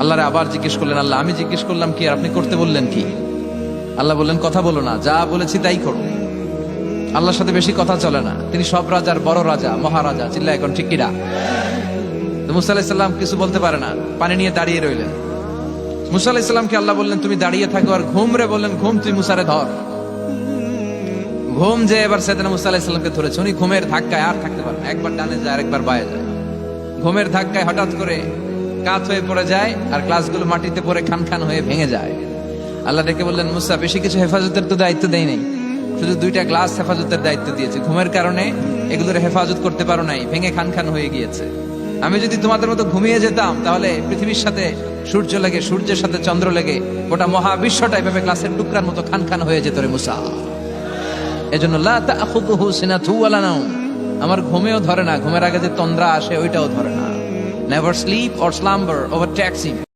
আল্লাহরে আবার জিজ্ঞেস করলেন, আল্লাহ আমি জিজ্ঞেস করলাম কি আর আপনি করতে বললেন কি? আল্লাহ বললেন, কথা বলো না, যা বলেছি তাই করো। আল্লাহর সাথে বেশি কথা চলে না, তিনি সব রাজার বড় রাজা, মহারাজা। চিল্লা এখন ঠিক কিনা? মুসা আলাইহিস সালাম কিছু বলতে পারে না, পানি নিয়ে দাঁড়িয়ে রইলেন। মুসা আলাইহিস সালামকে আল্লাহ বললেন, তুমি দাঁড়িয়ে থাকো। আর ঘুম রে বললেন, ঘুম তুই মুসারে ধর। ঘুম যে এবার সাইয়েদনা মুসা আলাইহিস সালামকে ধরেছে। উনি ঘুমের ধাক্কায় আর থাকতে পারেন, একবার ডানে যায় আরেকবার বায়ে যায়। ঘুমের ধাক্কায় হঠাৎ করে কাত হয়ে পড়ে যায়, আর গ্লাসগুলো মাটিতে পড়ে খান খান হয়ে ভেঙে যায়। আল্লাহ ডেকে বললেন, মুসা বেশি কিছু হেফাজতের তো দায়িত্ব দেই নাই, শুধু 2টা গ্লাস হেফাজতের দায়িত্ব দিয়েছে। ঘুমের কারণে এগুলোর হেফাজত করতে পারো নাই, ভেঙে খান খান হয়ে গিয়েছে। আমি যদি তোমাদের মতো ঘুমিয়ে যেতাম, তাহলে পৃথিবীর সাথে সূর্য লেগে, সূর্যের সাথে চন্দ্র লেগে গোটা মহাবিশ্বটা এভাবে গ্লাসের টুকরার মতো খান খান হয়ে যেত রে মুসা। এজন্য লা তাখুযুহু সিনাতু ওয়ালা নাওম, আমার ঘুমেও ধরে না, ঘুমের আগে যে তন্দ্রা আসে ওইটাও ধরে না। Never slip or slumber ওভারটেক্স him.